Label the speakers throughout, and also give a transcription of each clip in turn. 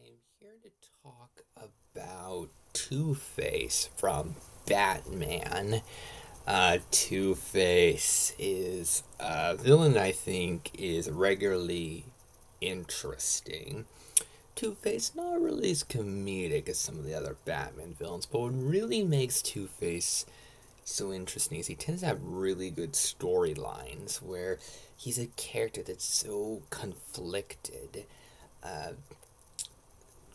Speaker 1: I'm here to talk about Two-Face from Batman. Two-Face is a villain I think is regularly interesting. Two-Face not really as comedic as some of the other Batman villains, but what really makes Two-Face so interesting is he tends to have really good storylines where he's a character that's so conflicted. Uh,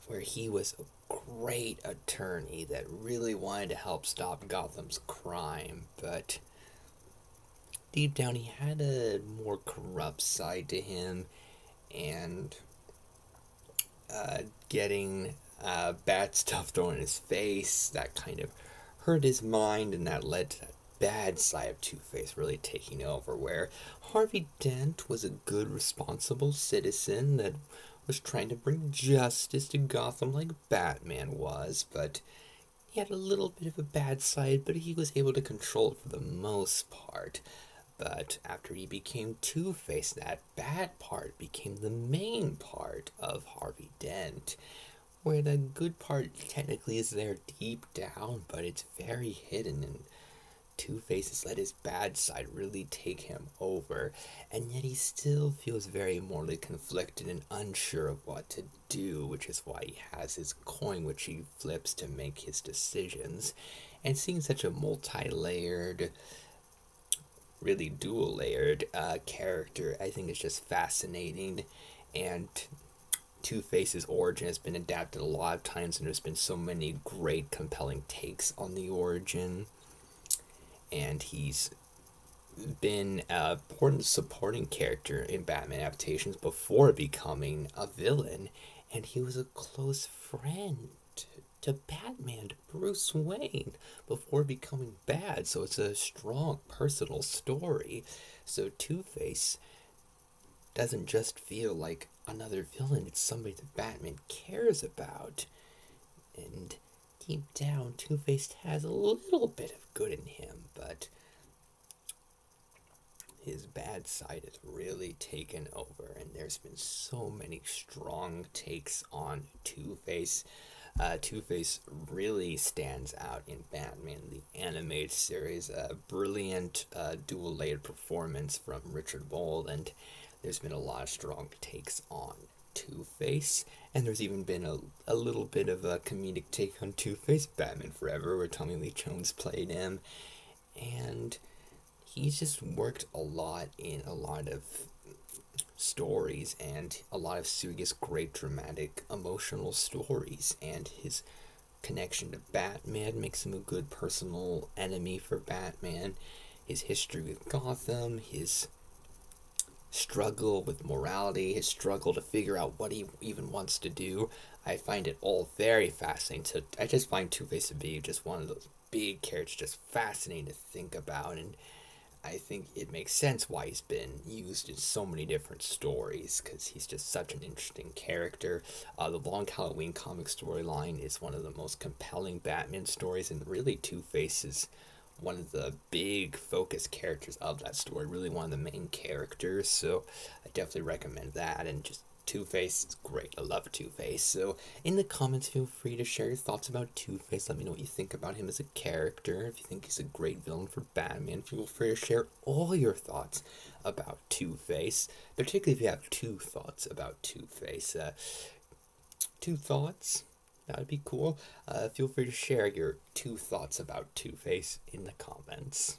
Speaker 1: where he was a great attorney that really wanted to help stop Gotham's crime, but deep down he had a more corrupt side to him, and getting bad stuff thrown in his face that kind of hurt his mind, and that led to that bad side of Two-Face really taking over, where Harvey Dent was a good, responsible citizen that was trying to bring justice to Gotham like Batman was, but he had a little bit of a bad side, but he was able to control it for the most part. But after he became Two-Face, that bad part became the main part of Harvey Dent, where the good part technically is there deep down, but it's very hidden, and Two-Face has let his bad side really take him over, and yet he still feels very morally conflicted and unsure of what to do, which is why he has his coin which he flips to make his decisions. And seeing such a multi-layered, really dual-layered character, I think is just fascinating. And Two-Face's origin has been adapted a lot of times, and there's been so many great, compelling takes on the origin. And he's been an important supporting character in Batman adaptations before becoming a villain, and he was a close friend to Batman, to Bruce Wayne, before becoming bad. So it's a strong personal story. So Two-Face doesn't just feel like another villain, it's somebody that Batman cares about. And deep down, Two-Face has a little bit of good in him, but his bad side has really taken over, and there's been so many strong takes on Two-Face. Two-Face really stands out in Batman the Animated Series. A brilliant dual-layered performance from Richard Boll, and there's been a lot of strong takes on Two-Face, and there's even been a little bit of a comedic take on Two-Face Batman Forever, where Tommy Lee Jones played him, and he's just worked a lot in a lot of stories and a lot of serious, great, dramatic, emotional stories. And his connection to Batman makes him a good personal enemy for Batman. His history with Gotham, his struggle with morality, his struggle to figure out what he even wants to do. I find it all very fascinating. So I just find Two-Face to be just one of those big characters, just fascinating to think about, and I think it makes sense why he's been used in so many different stories, because he's just such an interesting character. The Long Halloween comic storyline is one of the most compelling Batman stories, and really Two-Face is one of the big focus characters of that story, really one of the main characters. So I definitely recommend that, and just Two-Face is great. I love Two-Face. So in the comments, feel free to share your thoughts about Two-Face. Let me know what you think about him as a character. If you think he's a great villain for Batman, feel free to share all your thoughts about Two-Face, particularly if you have two thoughts about Two-Face. Two thoughts? That would be cool. Feel free to share your two thoughts about Two-Face in the comments.